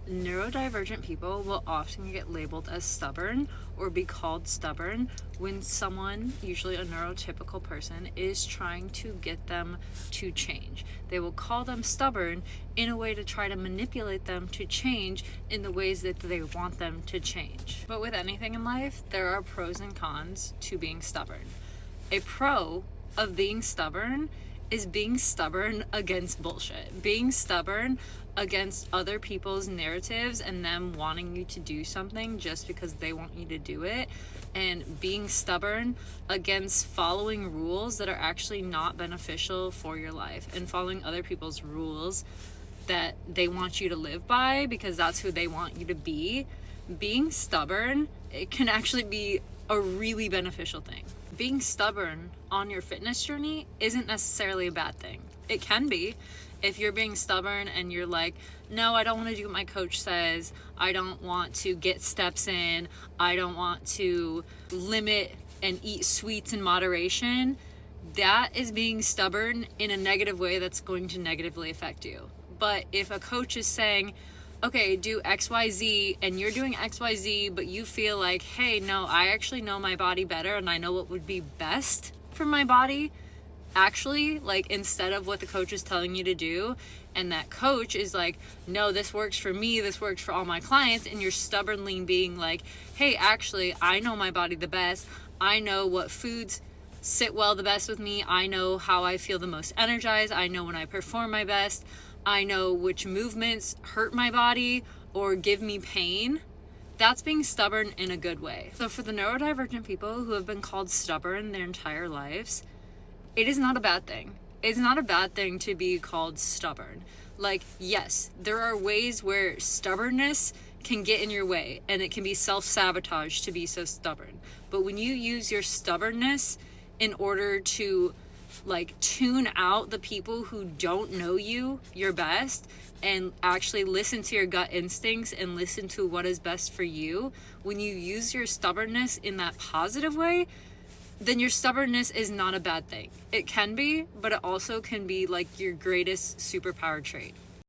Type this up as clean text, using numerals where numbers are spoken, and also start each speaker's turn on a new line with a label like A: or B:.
A: Neurodivergent people will often get labeled as stubborn or be called stubborn when someone, usually a neurotypical person, is trying to get them to change. They will call them stubborn in a way to try to manipulate them to change in the ways that they want them to change. But with anything in life, there are pros and cons to being stubborn. A pro of being stubborn is being stubborn against bullshit. Being stubborn against other people's narratives and them wanting you to do something just because they want you to do it, and being stubborn against following rules that are actually not beneficial for your life, and following other people's rules that they want you to live by because that's who they want you to be. Being stubborn, it can actually be a really beneficial thing. Being stubborn on your fitness journey isn't necessarily a bad thing. It can be. If you're being stubborn and you're like, no, I don't want to do what my coach says, I don't want to get steps in, I don't want to limit and eat sweets in moderation, that is being stubborn in a negative way that's going to negatively affect you. But if a coach is saying, okay, do XYZ, and you're doing XYZ, but you feel like, hey, no, I actually know my body better and I know what would be best for my body, actually, like, instead of what the coach is telling you to do, and that coach is like, no, this works for me, this works for all my clients, and you're stubbornly being like, hey, actually, I know my body the best, I know what foods sit well the best with me, I know how I feel the most energized, I know when I perform my best, I know which movements hurt my body or give me pain. That's being stubborn in a good way. So for the neurodivergent people who have been called stubborn their entire lives, it is not a bad thing. It's not a bad thing to be called stubborn. Like, yes, there are ways where stubbornness can get in your way and it can be self-sabotage to be so stubborn. But when you use your stubbornness in order to like tune out the people who don't know you your best and actually listen to your gut instincts and listen to what is best for you, when you use your stubbornness in that positive way, then your stubbornness is not a bad thing. It can be, but it also can be like your greatest superpower trait.